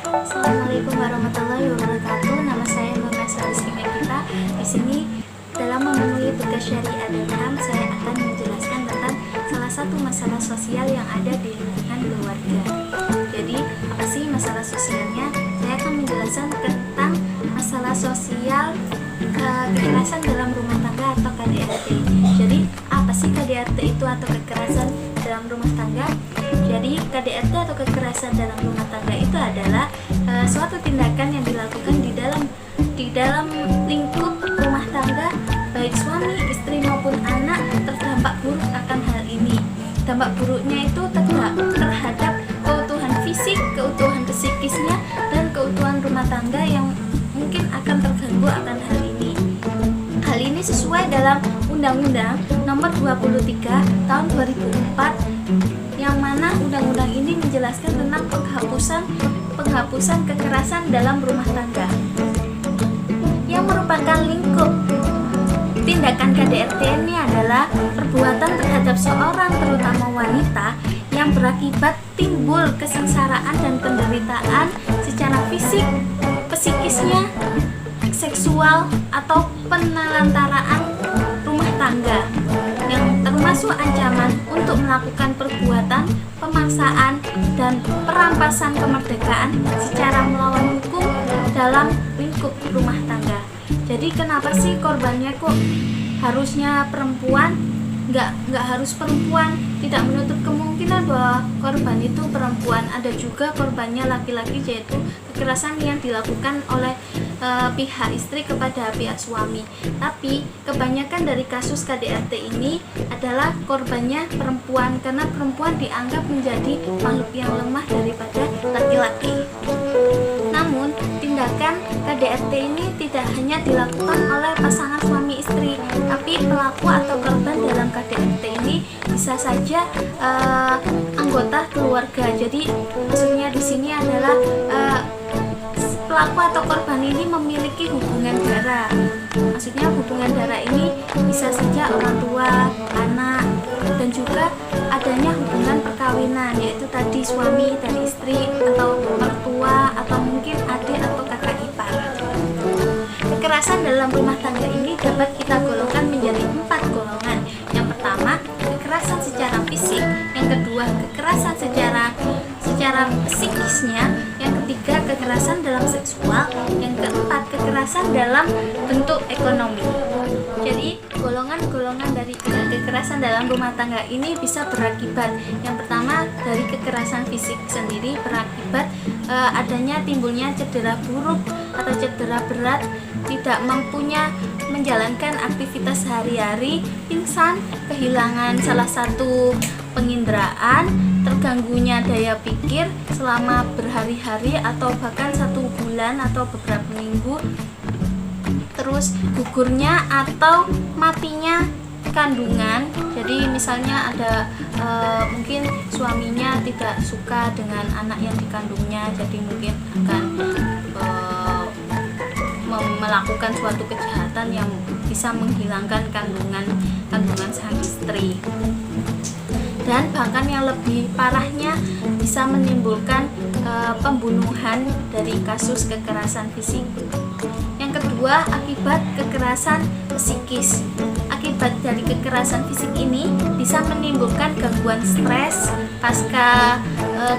Assalamualaikum warahmatullahi wabarakatuh. Nama saya Nurna Rizky Megita. Di sini dalam memenuhi tugas syariat dan HAM, saya akan menjelaskan tentang salah satu masalah sosial yang ada di lingkungan keluarga. Jadi, apa sih masalah sosialnya? Saya akan menjelaskan tentang masalah sosial kekerasan dalam rumah tangga atau KDRT. Jadi, apa sih KDRT itu atau kekerasan dalam rumah tangga? Jadi KDRT atau kekerasan dalam rumah tangga itu adalah suatu tindakan yang dilakukan di dalam lingkup rumah tangga, baik suami, istri maupun anak terdampak buruk akan hal ini. Dampak buruknya itu terhadap keutuhan fisik, keutuhan psikisnya, dan keutuhan rumah tangga yang mungkin akan terganggu akan hal ini. Hal ini sesuai dalam Undang-Undang Nomor 23 Tahun 2004, yang mana undang-undang ini menjelaskan tentang penghapusan kekerasan dalam rumah tangga, yang merupakan lingkup tindakan KDRT ini adalah perbuatan terhadap seorang, terutama wanita, yang berakibat timbul kesengsaraan dan penderitaan secara fisik, psikisnya, seksual, atau penelantaraan rumah tangga, yang termasuk ancaman untuk melakukan perbuatan pemaksaan dan perampasan kemerdekaan secara melawan hukum dalam lingkup rumah tangga. Jadi kenapa sih korbannya kok harusnya perempuan? Nggak harus perempuan, tidak menutup kemungkinan bahwa korban itu perempuan. Ada juga korbannya laki-laki, yaitu kekerasan yang dilakukan oleh pihak istri kepada pihak suami. Tapi kebanyakan dari kasus KDRT ini adalah korbannya perempuan, karena perempuan dianggap menjadi makhluk yang lemah daripada laki-laki. Namun tindakan KDRT ini tidak hanya dilakukan oleh pasangan suami istri, tapi pelaku atau korban dalam KDRT ini bisa saja anggota keluarga. Jadi maksudnya di sini adalah pelaku atau korban ini memiliki hubungan darah. Maksudnya hubungan darah ini bisa saja orang tua, anak, dan juga adanya hubungan perkawinan, yaitu tadi suami dan istri, atau mertua, atau mungkin adik atau kakak ipar. Kekerasan dalam rumah tangga ini dapat kita golongkan menjadi 4 golongan. Yang pertama, kekerasan secara fisik. Yang kedua, kekerasan secara psikisnya. Yang ketiga, kekerasan dalam seksual. Yang keempat, kekerasan dalam bentuk ekonomi. Jadi golongan-golongan dari kekerasan dalam rumah tangga ini bisa berakibat, yang pertama dari kekerasan fisik sendiri berakibat adanya timbulnya cedera buruk atau cedera berat, tidak mampunya menjalankan aktivitas sehari-hari, pingsan, kehilangan salah satu penginderaan, terganggunya daya pikir selama berhari-hari atau bahkan 1 bulan atau beberapa minggu, terus gugurnya atau matinya kandungan. Jadi misalnya ada mungkin suaminya tidak suka dengan anak yang dikandungnya, jadi mungkin akan melakukan suatu kejahatan yang bisa menghilangkan kandungan sang istri. Dan bahkan yang lebih parahnya bisa menimbulkan pembunuhan dari kasus kekerasan fisik. Yang kedua, akibat kekerasan psikis. Akibat dari kekerasan fisik ini bisa menimbulkan gangguan stres pasca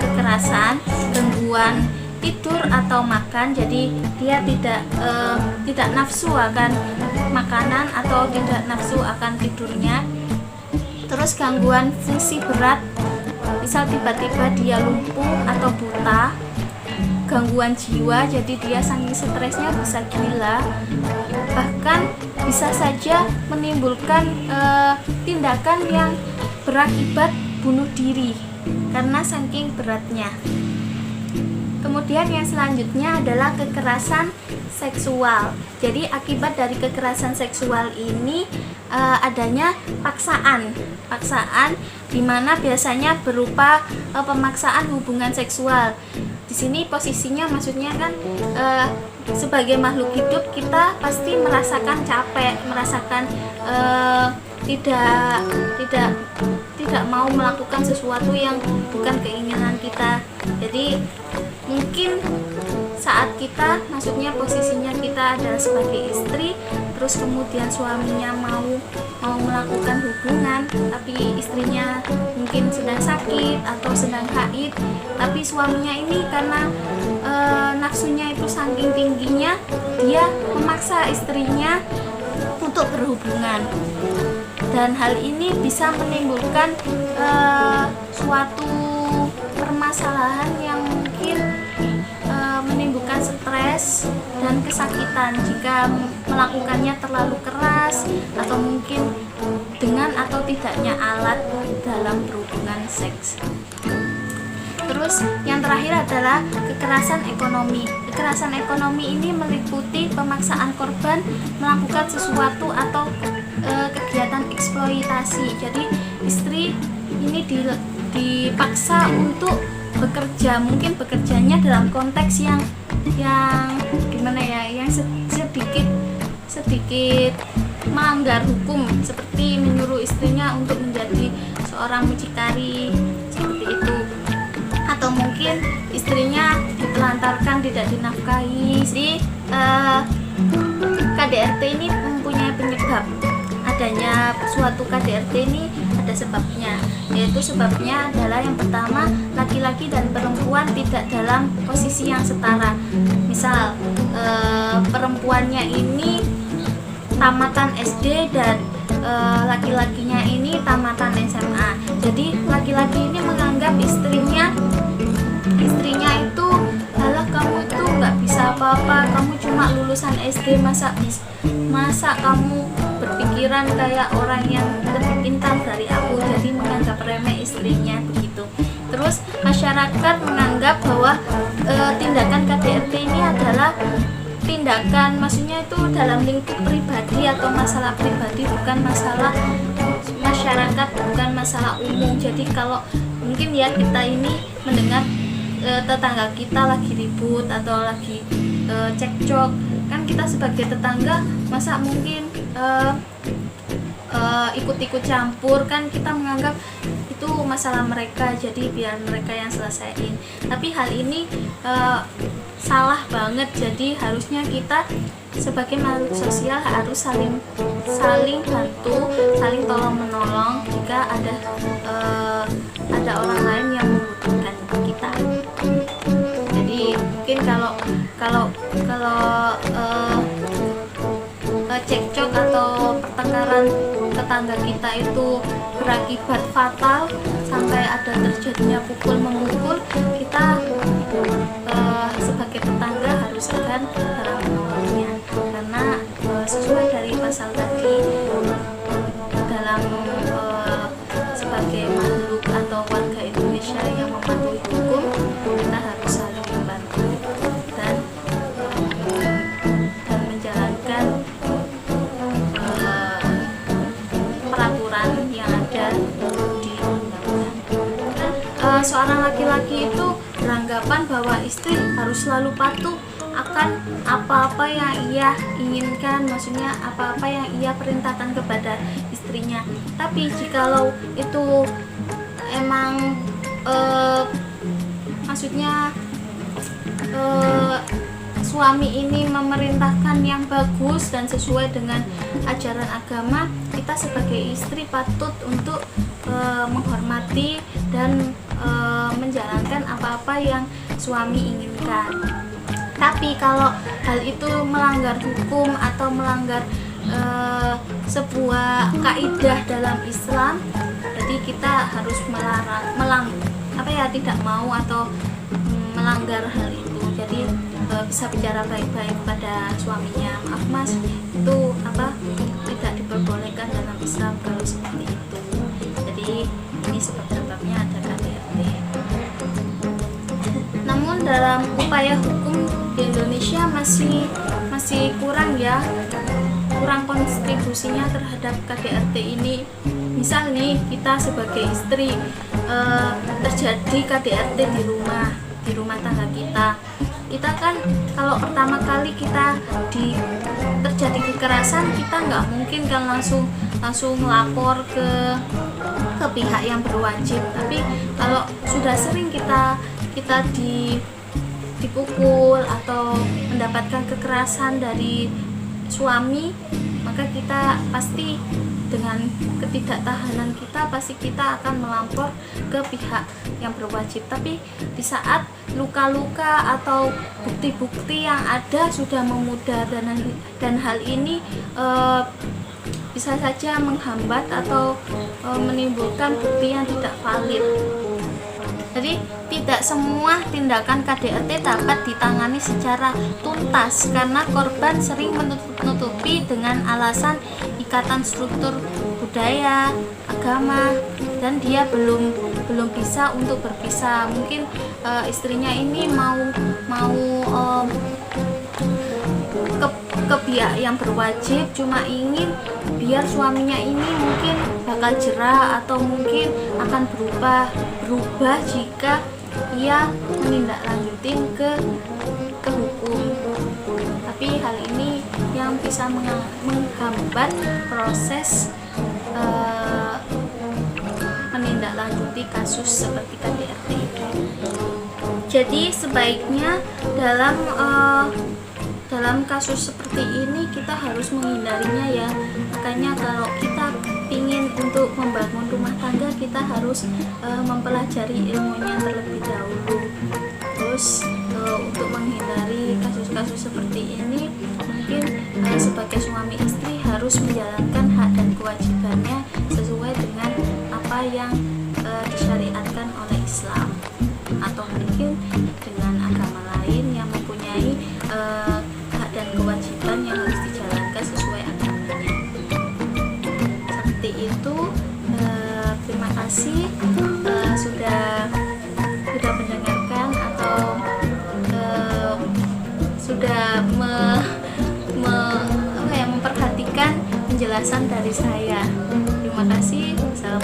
kekerasan, gangguan tidur atau makan, jadi dia tidak nafsu akan makanan atau tidak nafsu akan tidurnya. Terus gangguan fungsi berat, misal tiba-tiba dia lumpuh atau buta. Gangguan jiwa, jadi dia saking stresnya bisa gila. Bahkan bisa saja menimbulkan tindakan yang berakibat bunuh diri karena saking beratnya. Kemudian yang selanjutnya adalah kekerasan seksual. Jadi akibat dari kekerasan seksual ini adanya paksaan di mana biasanya berupa pemaksaan hubungan seksual. Di sini posisinya maksudnya kan sebagai makhluk hidup kita pasti merasakan capek, merasakan tidak tidak tidak mau melakukan sesuatu yang bukan keinginan kita. Jadi mungkin saat kita, maksudnya posisinya kita adalah sebagai istri, terus kemudian suaminya mau melakukan hubungan, tapi istrinya mungkin sedang sakit atau sedang haid, tapi suaminya ini karena nafsunya itu saking tingginya, dia memaksa istrinya untuk berhubungan, dan hal ini bisa menimbulkan suatu permasalahan yang mungkin menimbulkan stres dan kesakitan jika melakukannya terlalu keras, atau mungkin dengan atau tidaknya alat dalam berhubungan seks. Terus yang terakhir adalah kekerasan ekonomi. Kekerasan ekonomi ini meliputi pemaksaan korban melakukan sesuatu atau kegiatan eksploitasi. Jadi istri ini dipaksa untuk bekerja, mungkin bekerjanya dalam konteks yang gimana ya, yang sedikit melanggar hukum, seperti menyuruh istrinya untuk menjadi seorang mucikari seperti itu, atau mungkin istrinya ditelantarkan, tidak dinafkahi. KDRT ini mempunyai penyebab. Adanya suatu KDRT ini ada sebabnya, yaitu sebabnya adalah yang pertama, laki-laki dan perempuan tidak dalam posisi yang setara. Misal perempuannya ini tamatan SD dan laki-lakinya ini tamatan SMA. Jadi laki-laki ini menganggap istrinya itu, alah kamu itu nggak bisa apa-apa, kamu cuma lulusan SD, masa kamu berpikiran kayak orang yang lebih pintar dari aku. Jadi menganggap remeh istrinya begitu. Terus masyarakat menganggap bahwa tindakan KDRT ini adalah tindakan, maksudnya itu dalam lingkup pribadi atau masalah pribadi, bukan masalah masyarakat, bukan masalah umum. Jadi kalau mungkin ya kita ini mendengar tetangga kita lagi ribut atau lagi cekcok, kan kita sebagai tetangga masa mungkin ikut-ikut campur, kan kita menganggap itu masalah mereka, jadi biar mereka yang selesaiin. Tapi hal ini salah banget. Jadi harusnya kita sebagai makhluk sosial harus saling bantu, saling tolong menolong jika ada orang lain yang membutuhkan kita. Jadi mungkin kalau cekcok atau pertengkaran tetangga kita itu berakibat fatal sampai ada terjadinya pukul memukul, kita sebagai tetangga harus segan dalam menolongnya, karena sesuai dari pasal tadi, dalam sebagai makhluk atau warga Indonesia yang mematuhi hukum, kita harus saling membantu dan menjalankan peraturan yang ada di undang-undang. Seorang laki-laki itu beranggapan bahwa istri harus selalu patuh akan apa-apa yang ia inginkan, maksudnya apa-apa yang ia perintahkan kepada istrinya. Tapi jikalau itu emang maksudnya suami ini memerintahkan yang bagus dan sesuai dengan ajaran agama, kita sebagai istri patut untuk menghormati dan menjalankan apa-apa yang suami inginkan. Tapi kalau hal itu melanggar hukum atau melanggar sebuah kaidah dalam Islam, jadi kita harus tidak mau atau melanggar hal itu. Jadi bisa bicara baik-baik pada suaminya, maaf mas, itu tidak diperbolehkan dalam Islam kalau seperti itu. Jadi ini sebab-sebabnya ada KDRT. Namun dalam upaya hukum di Indonesia masih kurang kontribusinya terhadap KDRT ini. Misal nih, kita sebagai istri terjadi KDRT di rumah, di rumah tangga kita. Kita kan kalau pertama kali kita terjadi kekerasan, kita nggak mungkin kan langsung lapor ke pihak yang berwajib. Tapi kalau sudah sering kita dipukul atau mendapatkan kekerasan dari suami, maka kita pasti dengan ketidaktahanan kita pasti kita akan melapor ke pihak yang berwajib. Tapi di saat luka-luka atau bukti-bukti yang ada sudah memudar dan hal ini bisa saja menghambat atau menimbulkan bukti yang tidak valid. Jadi tidak semua tindakan KDRT dapat ditangani secara tuntas karena korban sering menutupi dengan alasan ikatan struktur budaya, agama, dan dia belum bisa untuk berpisah. Mungkin istrinya ini mau ke pihak yang berwajib, cuma ingin biar suaminya ini mungkin bakal jerah atau mungkin akan berubah jika ia menindaklanjuti ke hukum. Tapi hal ini yang bisa menghambat proses menindaklanjuti kasus seperti KDRT itu. Jadi sebaiknya dalam kasus seperti ini kita harus menghindarinya ya. Makanya kalau kita ingin untuk membangun rumah tangga, kita harus mempelajari ilmunya terlebih dahulu. Terus untuk menghindari kasus-kasus seperti ini, mungkin sebagai suami istri harus menjalankan hak dan kewajibannya sesuai dengan apa yang disyariatkan oleh Islam, atau mungkin dengan agama lain yang mempunyai hak dan kewajiban yang harus dijalankan sesuai agamanya. Seperti itu. Terima kasih sudah mendengarkan atau sudah memperhatikan penjelasan dari saya. Terima kasih. Wassalamualaikum.